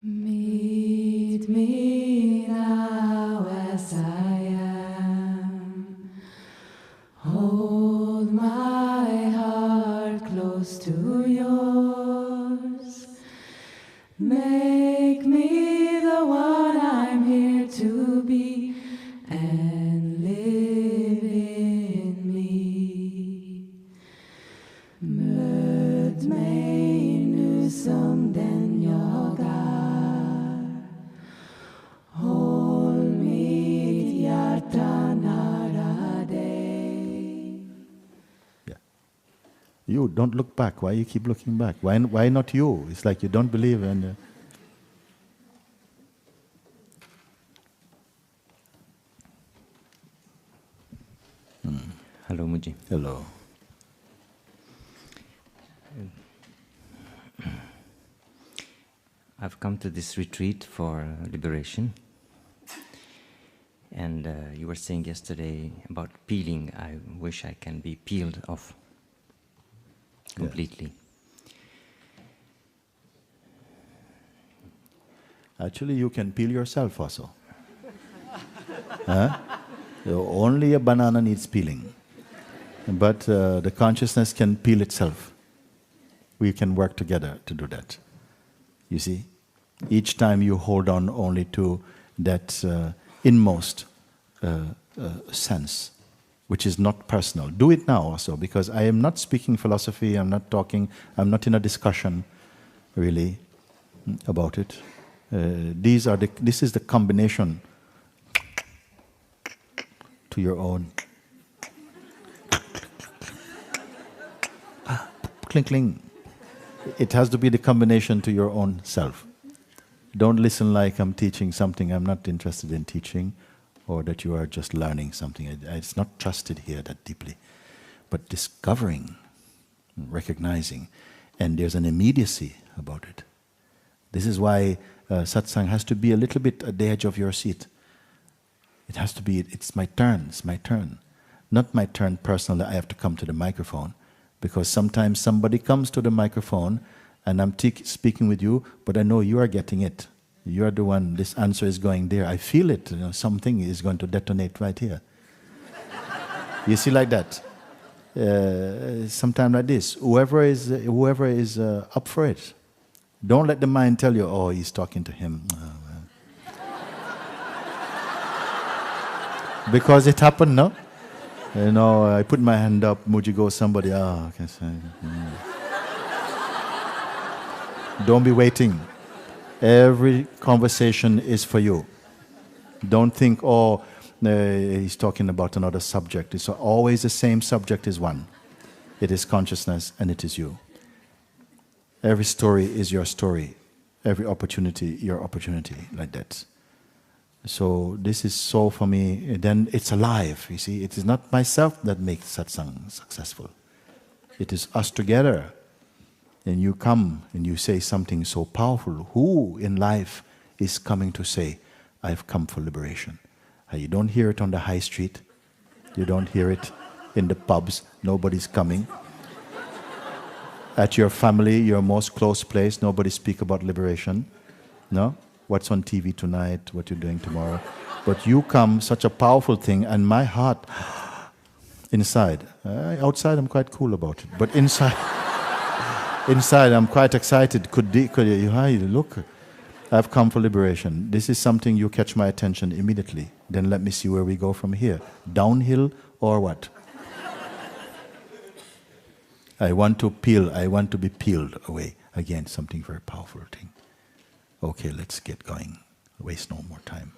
Meet me now as I am. Hold my heart close to yours. Make me the one I'm here to be and live in me. Möt mig nu som den jag är. Håll mitt hjärta nära dig. Yeah. You don't look back. Why you keep looking back? Why not you? It's like you don't believe in. Hello, Mooji. Hello. I've come to this retreat for liberation. And you were saying yesterday about peeling. I wish I can be peeled off completely. Actually, you can peel yourself also. Huh? Only a banana needs peeling. But the consciousness can peel itself. We can work together to do that. You see? Each time you hold on only to that inmost sense, which is not personal. Do it now also, because I am not speaking philosophy, I'm not talking, I'm not in a discussion, really, about it. This is the combination to your own. Cling, cling. It has to be the combination to your own self. Don't listen like I'm teaching something I'm not interested in teaching, or that you are just learning something. It's not trusted here that deeply. But discovering, recognizing, and there's an immediacy about it. This is why satsang has to be a little bit at the edge of your seat. It has to be, it's my turn. Not my turn personally, I have to come to the microphone. Because sometimes somebody comes to the microphone and I'm speaking with you, but I know you are getting it. You are the one, this answer is going there. I feel it, something is going to detonate right here. You see, like that. Sometime like this. Whoever is up for it. Don't let the mind tell you, oh, he's talking to him. Because it happened, no? I put my hand up, Mooji goes, somebody, okay. Don't be waiting. Every conversation is for you. Don't think, he's talking about another subject. It's always the same subject is one. It is consciousness and it is you. Every story is your story. Every opportunity, your opportunity, like that. So this is so for me, then it's alive, you see. It is not myself that makes satsang successful. It is us together. And you come and you say something so powerful. Who in life is coming to say, I've come for liberation? You don't hear it on the high street. You don't hear it in the pubs. Nobody's coming. At your family, your most close place, nobody speak about liberation. No? What's on TV tonight, what you're doing tomorrow. But you come, such a powerful thing, and my heart, inside, outside I'm quite cool about it, but inside, inside I'm quite excited. Look, I've come for liberation. This is something you catch my attention immediately. Then let me see where we go from here. Downhill or what? I want to be peeled away. Again, something very powerful thing. Okay, let's get going. Waste no more time.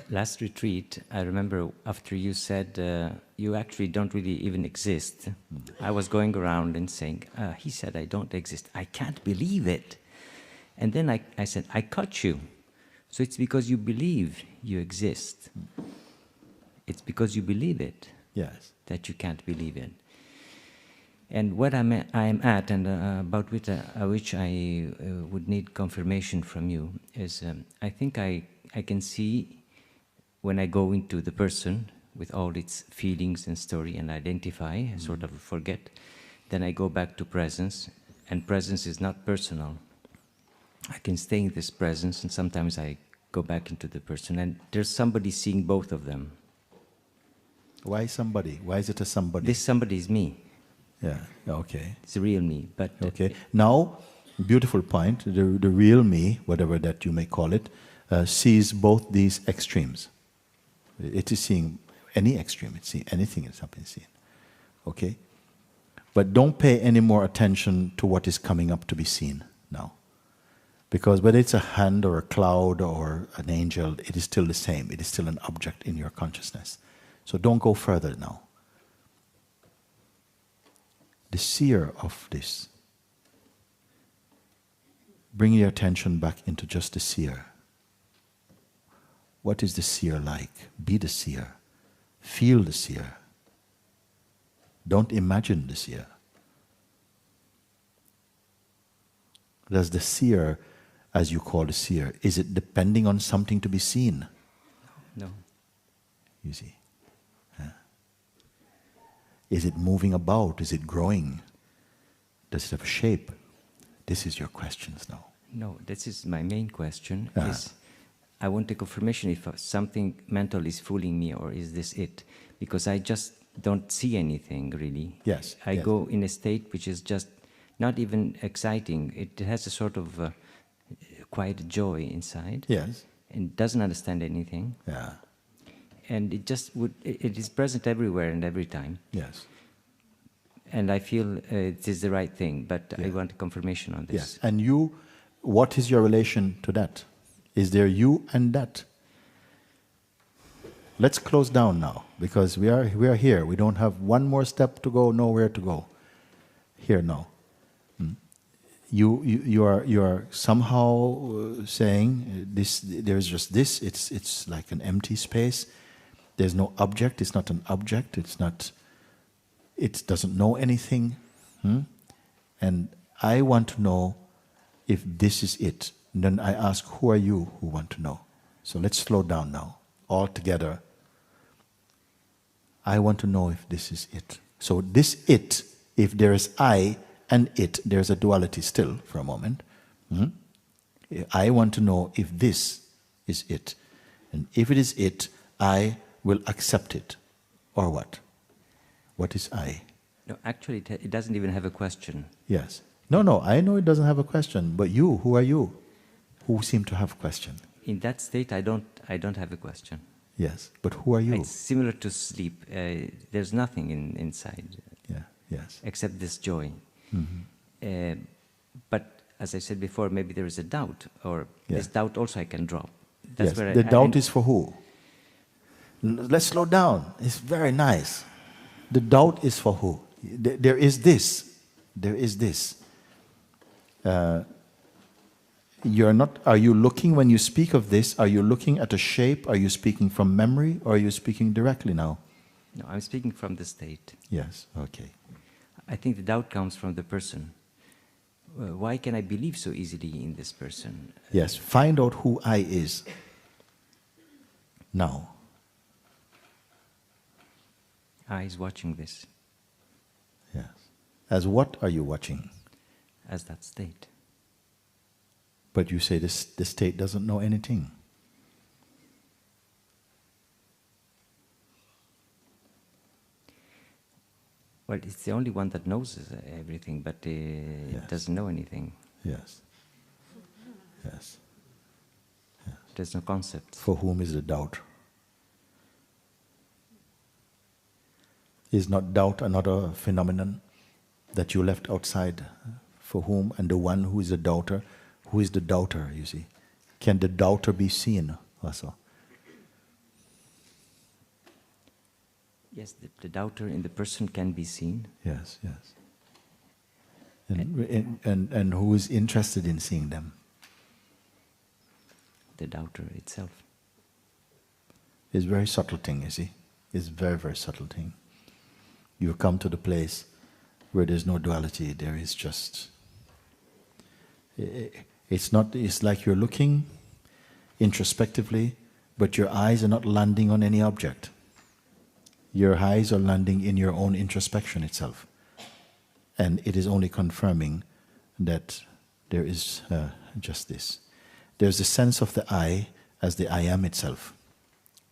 Last retreat, I remember after you said you actually don't really even exist. I was going around and saying, he said I don't exist. I can't believe it. And then I said, I caught you. So it's because you believe you exist. It's because you believe it. Yes. That you can't believe it. And what I am at, and about which I would need confirmation from you, is I think I can see when I go into the person with all its feelings and story and identify, sort of forget, then I go back to presence, and presence is not personal. I can stay in this presence, and sometimes I go back into the person, and there's somebody seeing both of them. Why somebody? Why is it a somebody? This somebody is me. Yeah, okay. It's the real me. But Okay. Now, beautiful point. The real me, whatever that you may call it, sees both these extremes. It is seeing any extreme. It's seeing anything that's happening. Seen. Okay. But don't pay any more attention to what is coming up to be seen now, because whether it's a hand or a cloud or an angel, it is still the same. It is still an object in your consciousness. So don't go further now. The seer of this. Bring your attention back into just the seer. What is the seer like? Be the seer. Feel the seer. Don't imagine the seer. Does the seer, as you call the seer, is it depending on something to be seen? no. You see. Is it moving about? Is it growing? Does it have a shape? This is your questions now. No, this is my main question. Ah. Is I want a confirmation if something mental is fooling me, or is this it? Because I just don't see anything really. Yes. I yes. go in a state which is just not even exciting. It has a sort of quiet joy inside, Yes. and doesn't understand anything. Yeah. And it just would. It is present everywhere and every time. Yes. And I feel it is the right thing, but I Yeah. want a confirmation on this. Yes. And you, what is your relation to that? Is there you and that? Let's close down now, because we are here. We don't have one more step to go, nowhere to go. Here now. You are somehow saying this. There's just this. It's like an empty space. There's no object. It's not an object. It's not. It doesn't know anything. And I want to know if this is it. And then I ask, who are you who want to know? So let's slow down now, all together. I want to know if this is it. So this it, if there is I and it, there's a duality still for a moment. I want to know if this is it. And if it is it, I will accept it. Or what? What is I? No, actually, it doesn't even have a question. Yes. No, I know it doesn't have a question, but you, who are you? Who seem to have a question? In that state, I don't have a question. Yes, but who are you? It's similar to sleep. There's nothing inside. Yeah, yes. Except this joy. But as I said before, maybe there is a doubt, or this doubt also I can drop. That's Yes, where the doubt is for who? Let's slow down. It's very nice. The doubt is for who? There is this. There is this. You're not. Are you looking when you speak of this? Are you looking at a shape? Are you speaking from memory, or are you speaking directly now? No, I'm speaking from the state. Yes. Okay. I think the doubt comes from the person. Why can I believe so easily in this person? Yes. Find out who I is. Now. I is watching this Yes. As what are you watching? as that state. But you say this state doesn't know anything. Well, it's the only one that knows everything, but it doesn't know anything. Yes. Yes. There's no concept. For whom is the doubt? Is not doubt another phenomenon that you left outside? For whom? And the one who is a doubter, who is the doubter, you see? Can the doubter be seen also? Yes, the doubter in the person can be seen. Yes, yes. And who is interested in seeing them? The doubter itself. It's a very subtle thing, you see? It's a very, very subtle thing. You come to the place where there's no duality, there is just... It's like you're looking introspectively, but your eyes are not landing on any object. Your eyes are landing in your own introspection itself. And it is only confirming that there is just this. There's the sense of the I as the I am itself.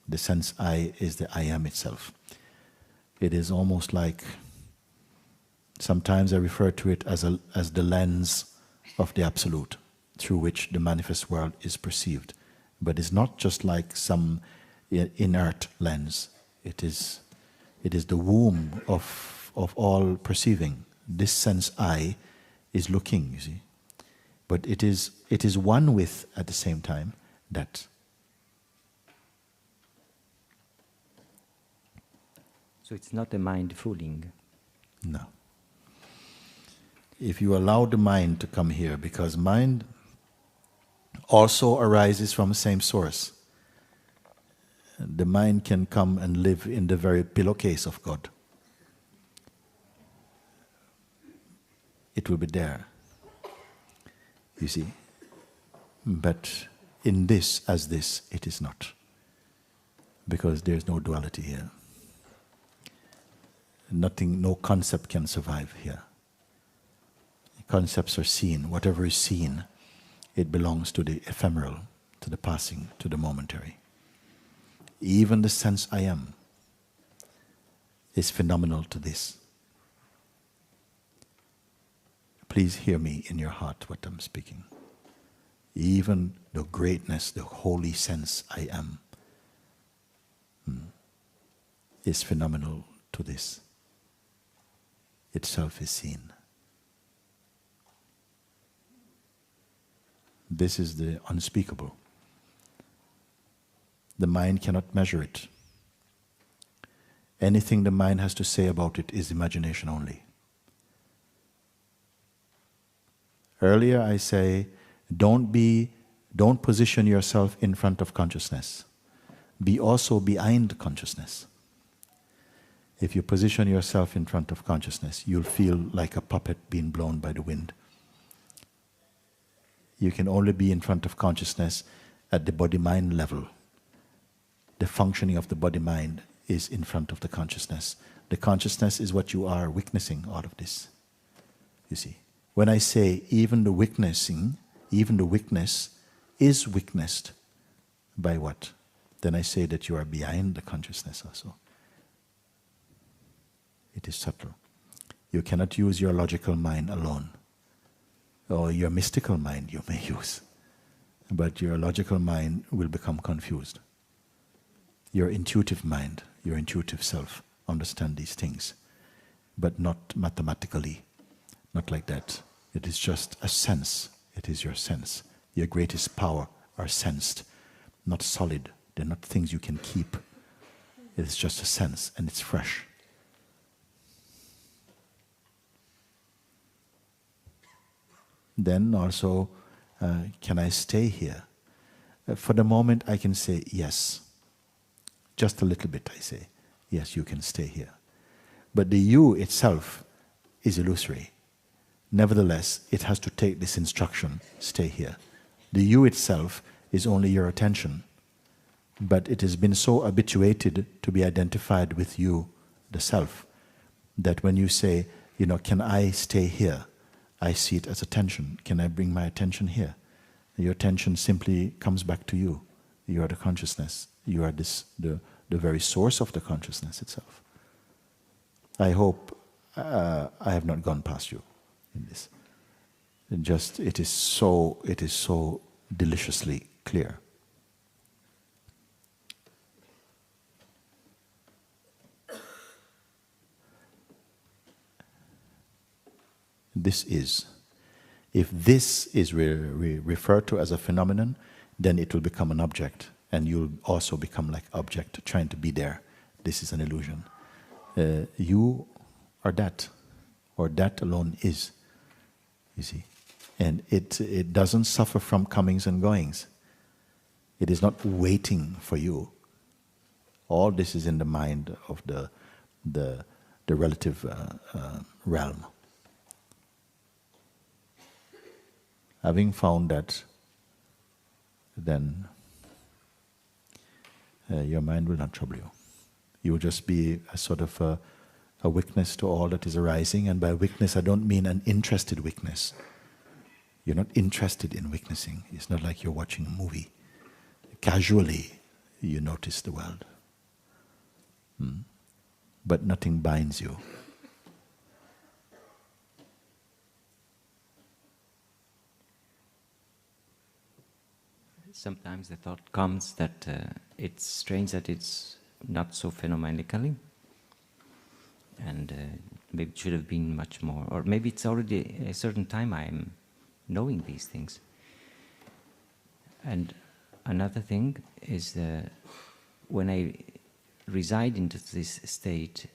The sense I is the I am itself. It is almost like, sometimes I refer to it as the lens of the Absolute, through which the manifest world is perceived. But it's not just like some inert lens. It is the womb of all perceiving. This sense I is looking, you see. But it is one with, at the same time, that. So it's not the mind fooling. No. If you allow the mind to come here, because mind also arises from the same source. The mind can come and live in the very pillowcase of God. It will be there, you see. But in this, as this, it is not. Because there is no duality here. Nothing, no concept can survive here. Concepts are seen. Whatever is seen, it belongs to the ephemeral, to the passing, to the momentary. Even the sense I am is phenomenal to this. Please hear me in your heart what I'm speaking. Even the greatness, the holy sense I am, is phenomenal to this. Itself is seen. This is the unspeakable. The mind cannot measure it. Anything the mind has to say about it is imagination only. Earlier I say, don't position yourself in front of consciousness. Be also behind consciousness. If you position yourself in front of consciousness, you'll feel like a puppet being blown by the wind. You can only be in front of consciousness at the body-mind level. The functioning of the body-mind is in front of the consciousness. The consciousness is what you are witnessing out of this. You see, when I say even the witness is witnessed by what? Then I say that you are behind the consciousness also. It is subtle. You cannot use your logical mind alone. Or your mystical mind you may use. But your logical mind will become confused. Your intuitive mind, your intuitive self, understand these things. But not mathematically. Not like that. It is just a sense. It is your sense. Your greatest power are sensed. Not solid. They're not things you can keep. It is just a sense and it's fresh. Then also, can I stay here? For the moment I can say yes. Just a little bit I say, yes, you can stay here. But the you itself is illusory. Nevertheless, it has to take this instruction, stay here. The you itself is only your attention. But it has been so habituated to be identified with you, the self, that when you say, can I stay here? I see it as attention. Can I bring my attention here? Your attention simply comes back to you. You are the consciousness. You are the very source of the consciousness itself. I hope I have not gone past you in this. It is so deliciously clear. This is. If this is referred to as a phenomenon, then it will become an object, and you'll also become like object, trying to be there. This is an illusion. You are that, or that alone is, you see. And it doesn't suffer from comings and goings. It is not waiting for you. All this is in the mind of the relative realm. Having found that, then your mind will not trouble you. You will just be a sort of a witness to all that is arising, and by witness I don't mean an interested witness. You're not interested in witnessing. It's not like you're watching a movie. Casually, you notice the world. But nothing binds you. Sometimes the thought comes that it's strange that it's not so phenomenically, and maybe it should have been much more, or maybe it's already a certain time I'm knowing these things. And another thing is when I reside into this state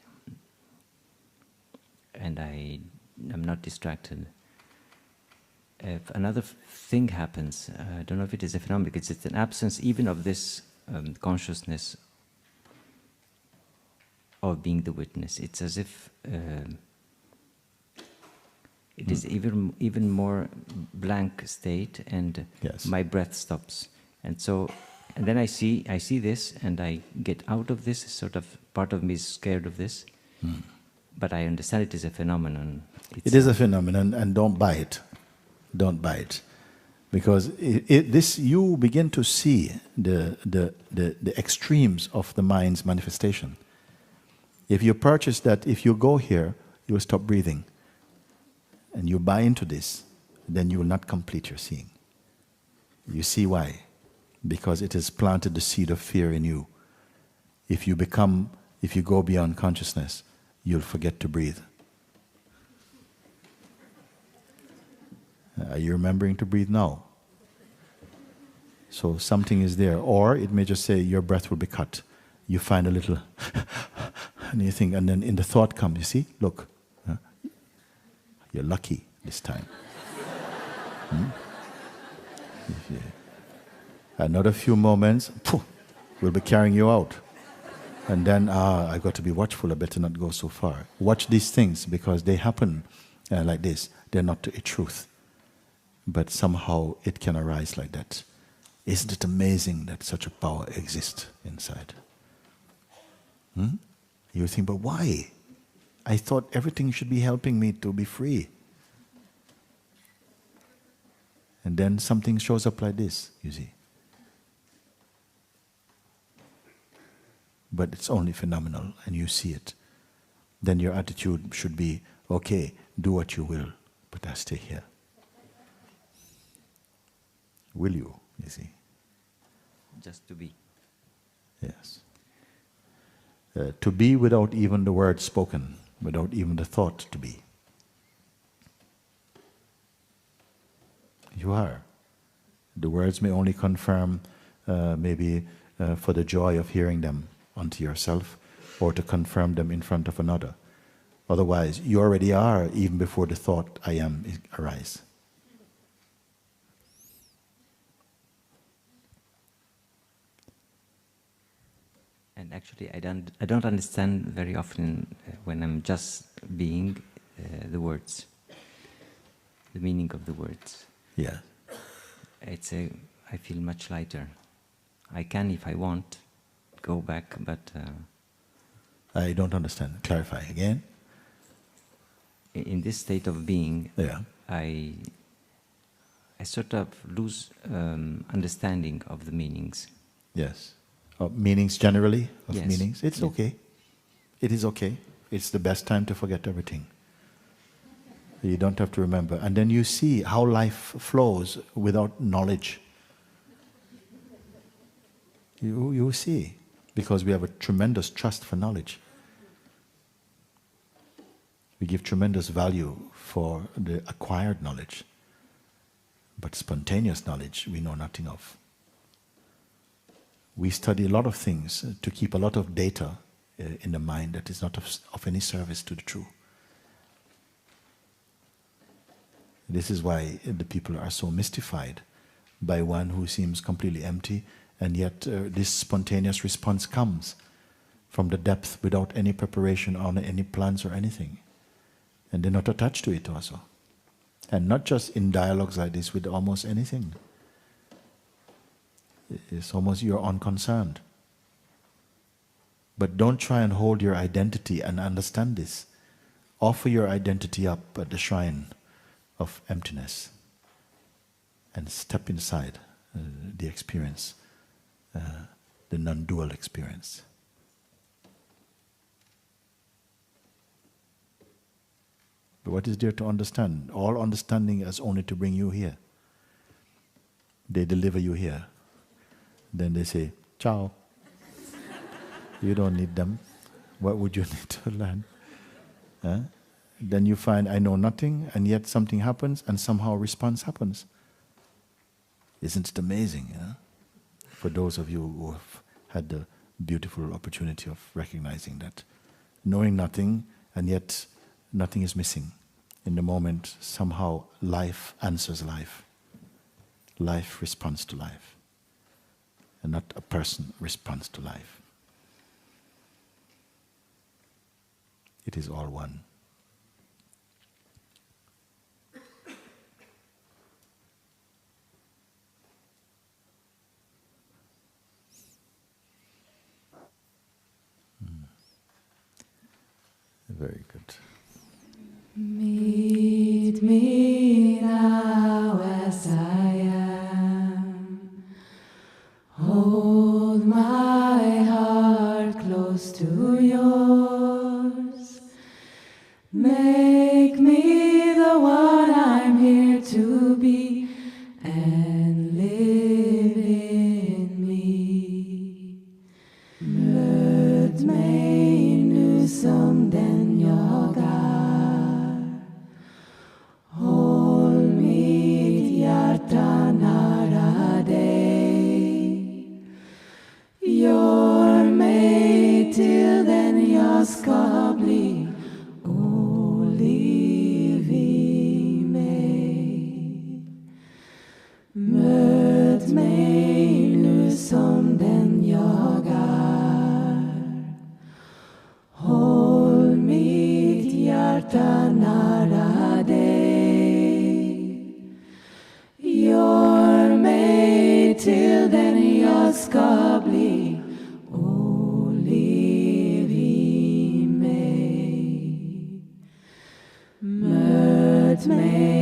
and I'm not distracted, if another thing happens, I don't know if it is a phenomenon, because it's an absence even of this consciousness of being the witness. It's as if it is even more blank state, and Yes. my breath stops. And then I see this, and I get out of this. Sort of part of me is scared of this, but I understand it is a phenomenon. It is a phenomenon, and don't buy it. Don't buy it, because this you begin to see the extremes of the mind's manifestation. If you purchase that, if you go here, you will stop breathing, and you buy into this, then you will not complete your seeing. You see why? Because it has planted the seed of fear in you. If you go beyond consciousness, you'll forget to breathe. Are you remembering to breathe now? So something is there. Or it may just say your breath will be cut. You find a little and you think, and then in the thought comes, you see, look, you're lucky this time. Another few moments, we'll be carrying you out. And then, I got to be watchful, I better not go so far. Watch these things, because they happen like this. They're not a truth. But somehow it can arise like that. Isn't it amazing that such a power exists inside? You think, but why? I thought everything should be helping me to be free. And then something shows up like this, you see. But it's only phenomenal, and you see it. Then your attitude should be, okay, do what you will, but I stay here. Will you see? Just to be. Yes. To be without even the word spoken, without even the thought to be. You are. The words may only confirm, maybe for the joy of hearing them unto yourself, or to confirm them in front of another. Otherwise, you already are, even before the thought I am arise. And actually, I don't understand very often when I'm just being the words, the meaning of the words. Yeah. I feel much lighter. I can, if I want, go back, but I don't understand. Clarify again. In this state of being, Yeah. I sort of lose understanding of the meanings. Yes. Meanings generally of Yes. meanings. It's Yes. okay. It is okay. It's the best time to forget everything. You don't have to remember. And then you see how life flows without knowledge. You see. Because we have a tremendous trust for knowledge. We give tremendous value for the acquired knowledge. But spontaneous knowledge we know nothing of. We study a lot of things to keep a lot of data in the mind that is not of any service to the true. This is why the people are so mystified by one who seems completely empty, and yet this spontaneous response comes from the depth without any preparation or any plans or anything. And they're not attached to it also. And not just in dialogues like this, with almost anything. It's almost you're unconcerned. But don't try and hold your identity and understand this. Offer your identity up at the shrine of emptiness. and step inside the experience, the non-dual experience. But what is there to understand? All understanding is only to bring you here. They deliver you here. Then they say, ciao. You don't need them. What would you need to learn? Huh? Then you find, I know nothing, and yet something happens, and somehow response happens. Isn't it amazing? Yeah? For those of you who have had the beautiful opportunity of recognizing that. Knowing nothing, and yet nothing is missing. In the moment, somehow life answers life. Life responds to life. And not a person responds to life. It is all one. Very good. Meet me now as I am. Hold my heart close to yours. Make me the one I'm here to be and live in me. Møt meg nu som den jag är. Håll mitt hjärta nära dig. Gör mig till den jag ska bli. Och liv i mig. Möt mig nu som den jag är. Håll mitt hjärta nära dig. Gör mig till den jag ska bli. Och liv i mig. Möt mig